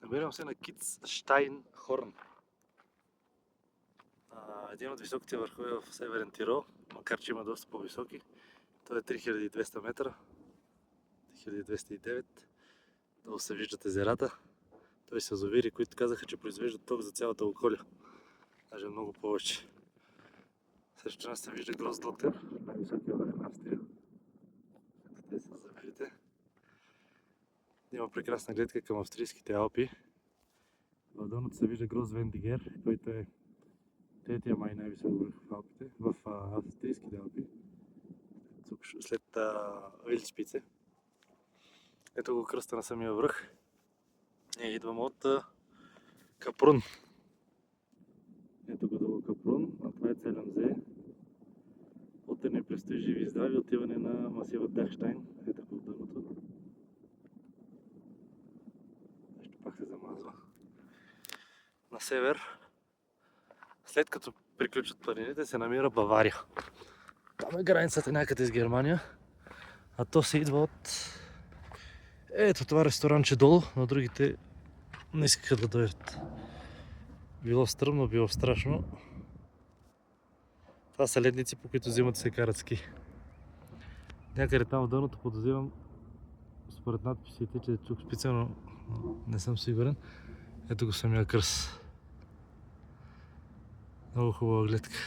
Намирам се на Китсштайнхорн. Един от високите върхове в Северен Тирол, макар че има доста по-високи. Той е 3200 метра, 1209. Долу се виждат езерата. Той са язовири, които казаха, че произвеждат ток за цялата околия. Даже много повече. Срещу нас се вижда Гросдотер, най-високия върх на Австрия. Те са язовирите. Има прекрасна гледка към австрийските Алпи. В дъното се вижда Гросвендигер, който е третия май най-висок върх в Алпите, в австрийските Алпи. След Вилчпице. Ето го кръста на самия връх. Ние идваме от Капрун. Ето го долу Капрун, а това е Целензе. Утре ни предстои живи и здрави отиване на масива Дахштайн. Ето го в дъното. Нещо пак се замазва. На север, след като приключат планините, се намира Бавария. Там е границата някъде с Германия. А то се идва от ето това ресторанче долу, но другите не искаха да дойдат. Било стръмно, било страшно. Това са ледници, по които зимата се карат ски. Някъде там в дъното подозирам, според надписите, че е Чукспица, но не съм сигурен. Ето го самия кръст. Много хубава гледка.